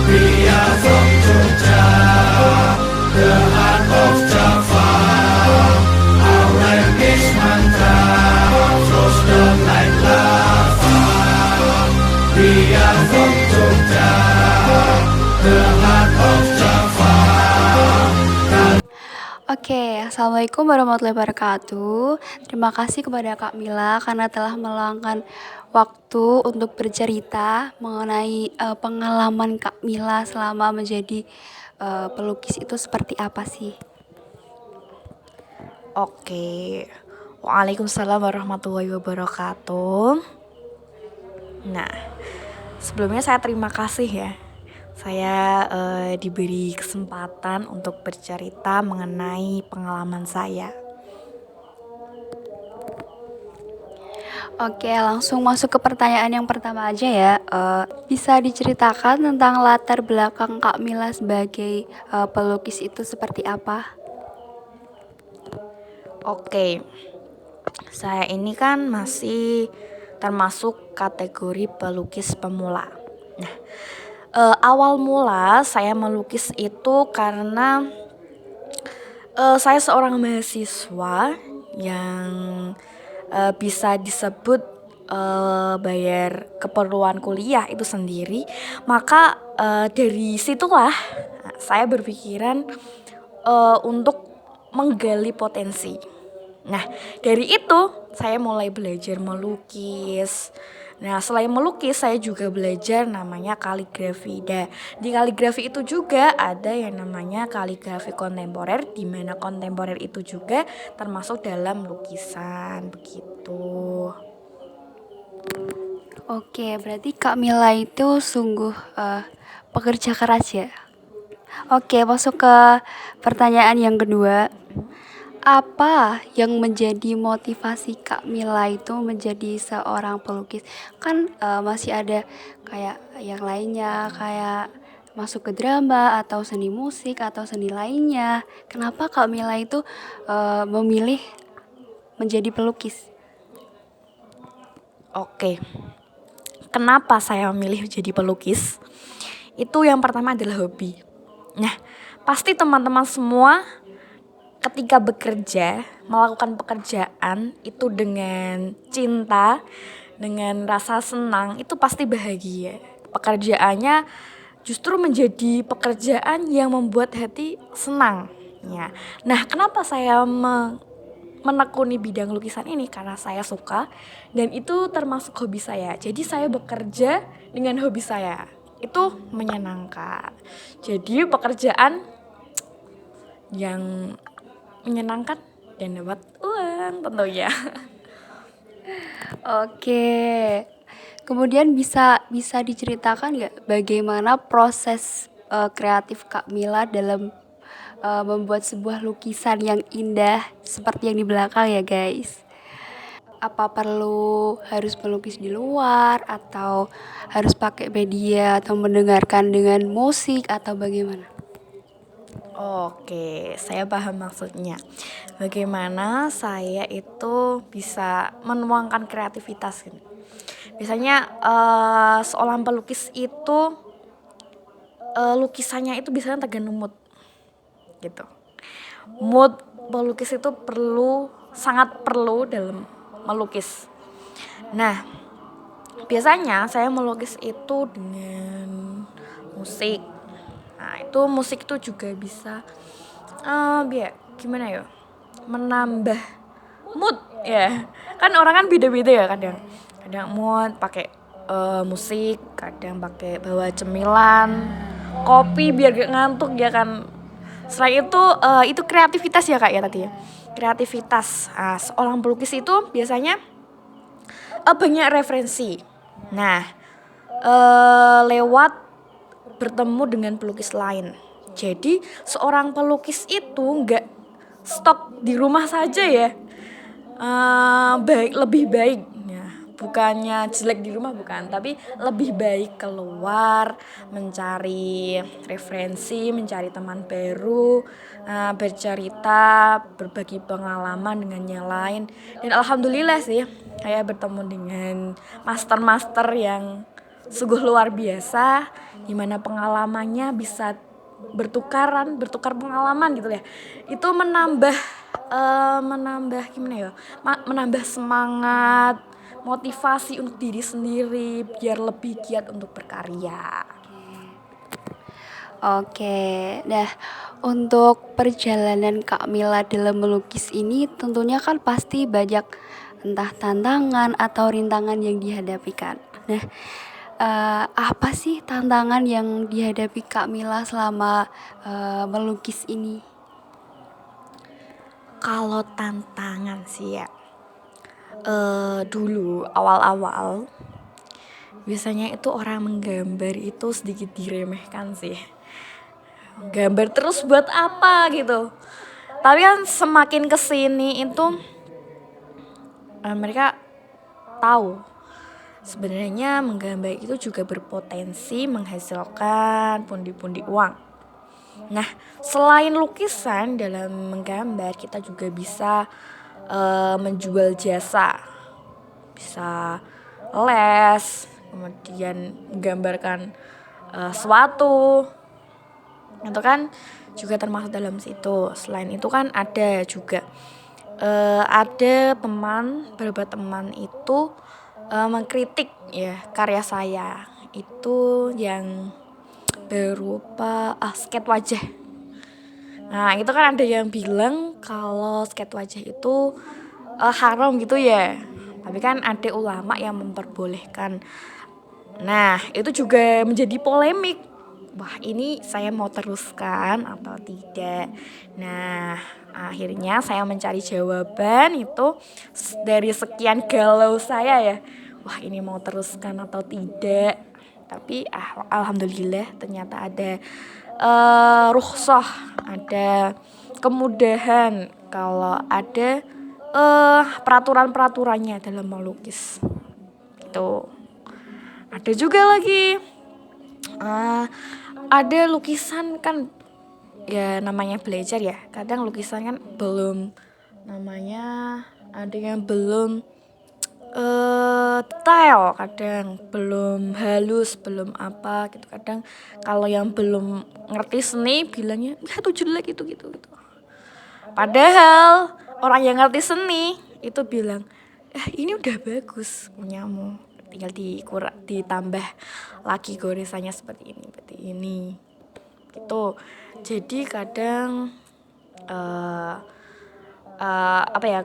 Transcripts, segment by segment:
We are from Jogja, the heart of Java. Our language mantra flows down like lava. We are from Jogja, the heart of Java. Oke, Assalamualaikum warahmatullahi wabarakatuh. Terima kasih kepada Kak Mila karena telah meluangkan waktu untuk bercerita mengenai pengalaman Kak Mila selama menjadi pelukis itu seperti apa sih? Oke, Waalaikumsalam warahmatullahi wabarakatuh. Nah, sebelumnya saya terima kasih ya. Saya diberi kesempatan untuk bercerita mengenai pengalaman saya. Oke, langsung masuk ke pertanyaan yang pertama aja ya. Bisa diceritakan tentang latar belakang Kak Mila sebagai pelukis itu seperti apa? Oke, saya ini kan masih termasuk kategori pelukis pemula. Nah, awal mula saya melukis itu karena saya seorang mahasiswa yang bisa disebut bayar keperluan kuliah itu sendiri. Maka dari situlah saya berpikiran untuk menggali potensi. Nah, dari itu saya mulai belajar melukis. Nah, selain melukis saya juga belajar namanya kaligrafi. Di kaligrafi itu juga ada yang namanya kaligrafi kontemporer, di mana kontemporer itu juga termasuk dalam lukisan begitu. Oke, berarti Kak Mila itu sungguh pekerja keras ya. Oke, masuk ke pertanyaan yang kedua. Apa yang menjadi motivasi Kak Mila itu menjadi seorang pelukis? Kan masih ada kayak yang lainnya, kayak masuk ke drama atau seni musik atau seni lainnya. Kenapa Kak Mila itu memilih menjadi pelukis? Oke, kenapa saya memilih jadi pelukis? Itu yang pertama adalah hobi. Nah, pasti teman-teman semua ketika bekerja, melakukan pekerjaan itu dengan cinta, dengan rasa senang, itu pasti bahagia. Pekerjaannya justru menjadi pekerjaan yang membuat hati senang. Ya. Nah, kenapa saya menekuni bidang lukisan ini? Karena saya suka dan itu termasuk hobi saya. Jadi saya bekerja dengan hobi saya. Itu menyenangkan. Jadi pekerjaan yang menyenangkan dan dapat uang tentunya. Oke. Kemudian bisa diceritakan nggak bagaimana proses kreatif Kak Mila dalam membuat sebuah lukisan yang indah seperti yang di belakang ya guys? Apa perlu harus melukis di luar atau harus pakai media atau mendengarkan dengan musik atau bagaimana? Oke, saya paham maksudnya. Bagaimana saya itu bisa menuangkan kreativitas gitu. Biasanya seorang pelukis itu lukisannya itu biasanya tergantung mood gitu. Mood pelukis itu sangat perlu dalam melukis. Nah, biasanya saya melukis itu dengan musik. Nah, itu musik itu juga bisa biar gimana ya, menambah mood ya. Kan orang kan beda-beda ya, kadang mood pakai musik, kadang pakai bawa cemilan, kopi biar gak ngantuk ya kan. Selain itu kreativitas ya Kak ya tadi ya. Kreativitas. Seorang pelukis itu biasanya banyak referensi. Nah, lewat bertemu dengan pelukis lain. Jadi seorang pelukis itu nggak stok di rumah saja ya. Lebih baik ya, bukannya jelek di rumah bukan, tapi lebih baik keluar mencari referensi, mencari teman baru, bercerita, berbagi pengalaman dengan yang lain. Dan alhamdulillah sih saya bertemu dengan master-master yang sungguh luar biasa, dimana pengalamannya bisa bertukar pengalaman gitu ya. Itu menambah gimana ya, menambah semangat, motivasi untuk diri sendiri biar lebih giat untuk berkarya. Oke, nah untuk perjalanan Kak Mila dalam melukis ini tentunya kan pasti banyak entah tantangan atau rintangan yang dihadapi kan. Nah, apa sih tantangan yang dihadapi Kak Mila selama melukis ini? Kalau tantangan sih ya, dulu awal-awal biasanya itu orang menggambar itu sedikit diremehkan sih. Gambar terus buat apa gitu. Tapi kan semakin kesini itu mereka tahu sebenarnya menggambar itu juga berpotensi menghasilkan pundi-pundi uang. Nah, selain lukisan dalam menggambar, kita juga bisa menjual jasa, bisa les, kemudian menggambarkan suatu, itu kan juga termasuk dalam situ. Selain itu kan ada juga ada beberapa teman itu mengkritik ya karya saya itu yang berupa skate wajah. Nah, itu kan ada yang bilang kalau skate wajah itu haram gitu ya. Tapi kan ada ulama yang memperbolehkan. Nah, itu juga menjadi polemik. Wah, ini saya mau teruskan atau tidak. Nah, akhirnya saya mencari jawaban itu dari sekian galau saya ya. Wah, ini mau teruskan atau tidak. Tapi alhamdulillah ternyata ada rukhsah, ada kemudahan kalau ada peraturan-peraturannya dalam melukis. Itu. Ada juga lagi ada lukisan kan ya namanya belajar ya. Kadang lukisan kan belum namanya ada yang belum detail, kadang belum halus, belum apa gitu. Kadang kalau yang belum ngerti seni bilangnya ya itu jelek itu gitu. Padahal orang yang ngerti seni itu bilang ini udah bagus punyamu, tinggal ditambah lagi goresannya seperti ini gitu. Jadi kadang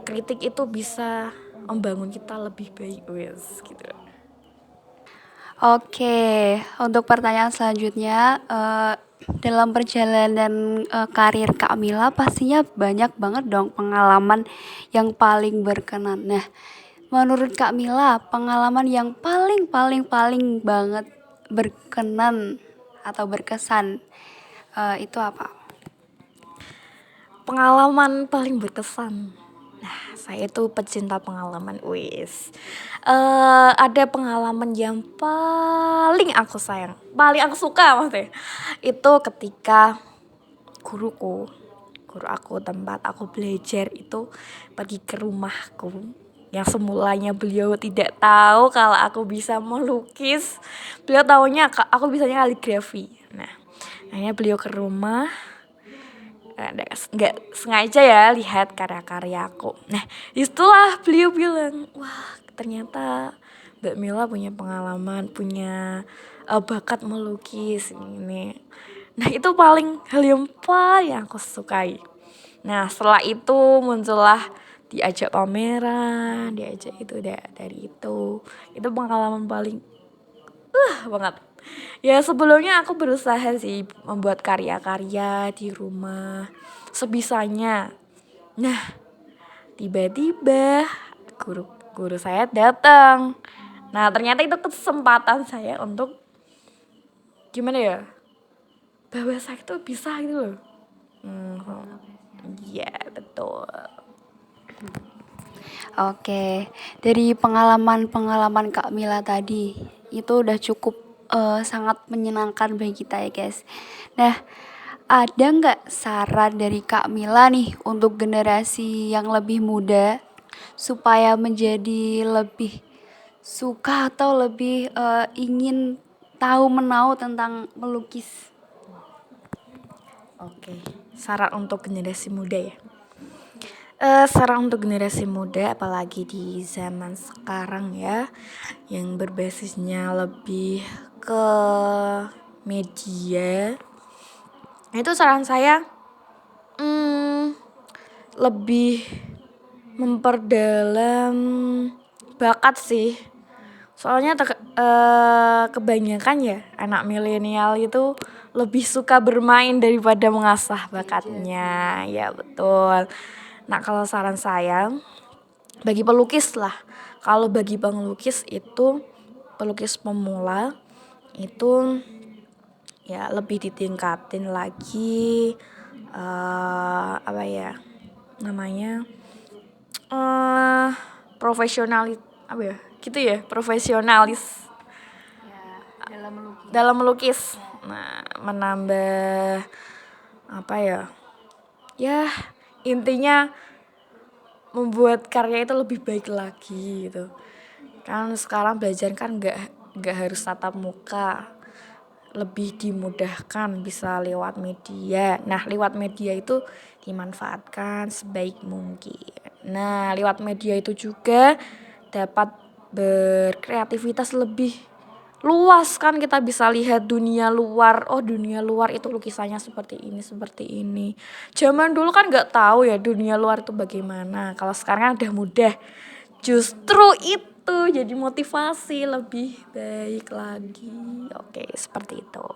kritik itu bisa membangun kita lebih baik gitu. Oke, untuk pertanyaan selanjutnya, dalam perjalanan karir Kak Mila pastinya banyak banget dong pengalaman yang paling berkenan. Nah, menurut Kak Mila, pengalaman yang paling banget berkenan atau berkesan itu apa? Pengalaman paling berkesan. Nah, saya itu pecinta pengalaman, wis. Ada pengalaman yang paling aku sayang, paling aku suka maksudnya. Itu ketika guru aku tempat aku belajar itu pergi ke rumahku. Yang semulanya beliau tidak tahu kalau aku bisa melukis. Beliau taunya aku bisanya kaligrafi. Nah, akhirnya beliau ke rumah, nggak sengaja ya lihat karya-karyaku. Nah, itulah beliau bilang, wah ternyata Mbak Mila punya pengalaman, punya bakat melukis ini. Nah, itu hal yang paling aku sukai. Nah, setelah itu muncullah diajak pameran, diajak itu dari itu pengalaman paling banget. Ya sebelumnya aku berusaha sih membuat karya-karya di rumah sebisanya. Nah, tiba-tiba guru saya datang. Nah, ternyata itu kesempatan saya untuk gimana ya? Bahwa saya itu bisa gitu loh. Iya, betul. Oke, dari pengalaman Kak Mila tadi itu udah cukup sangat menyenangkan bagi kita ya guys. Nah, ada nggak saran dari Kak Mila nih untuk generasi yang lebih muda supaya menjadi lebih suka atau lebih ingin tahu menau tentang melukis? Oke, saran untuk generasi muda ya. Saran untuk generasi muda apalagi di zaman sekarang ya, yang berbasisnya lebih ke media. Itu saran saya lebih memperdalam bakat sih. Soalnya kebanyakan ya anak milenial itu lebih suka bermain daripada mengasah bakatnya. Ya betul. Nah, kalau saran saya bagi pelukis lah. Kalau bagi pelukis itu pelukis pemula itu ya lebih ditingkatin lagi apa ya namanya profesionalis apa ya gitu ya profesionalis Dalam melukis. dalam melukis. Nah, menambah apa ya intinya membuat karya itu lebih baik lagi gitu. Kan sekarang belajar kan nggak harus tatap muka, lebih dimudahkan bisa lewat media. Nah, lewat media itu dimanfaatkan sebaik mungkin. Nah, lewat media itu juga dapat berkreativitas lebih luas, kan kita bisa lihat dunia luar. Oh, dunia luar itu lukisannya seperti ini. Zaman dulu kan nggak tahu ya dunia luar itu bagaimana. Kalau sekarang kan udah mudah. Justru itu jadi motivasi lebih baik lagi. Oke, seperti itu.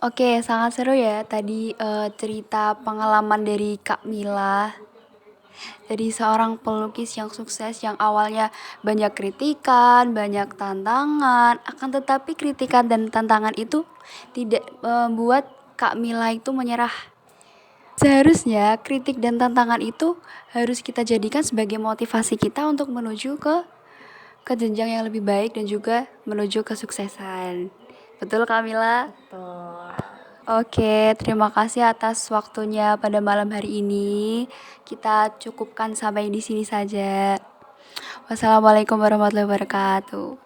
Oke, sangat seru ya tadi cerita pengalaman dari Kak Mila. Dari seorang pelukis yang sukses yang awalnya banyak kritikan, banyak tantangan, akan tetapi kritikan dan tantangan itu tidak membuat Kak Mila itu menyerah. Seharusnya kritik dan tantangan itu harus kita jadikan sebagai motivasi kita untuk menuju ke jenjang yang lebih baik dan juga menuju kesuksesan. Betul Kak Mila? Oke, terima kasih atas waktunya pada malam hari ini. Kita cukupkan sampai di sini saja. Wassalamualaikum warahmatullahi wabarakatuh.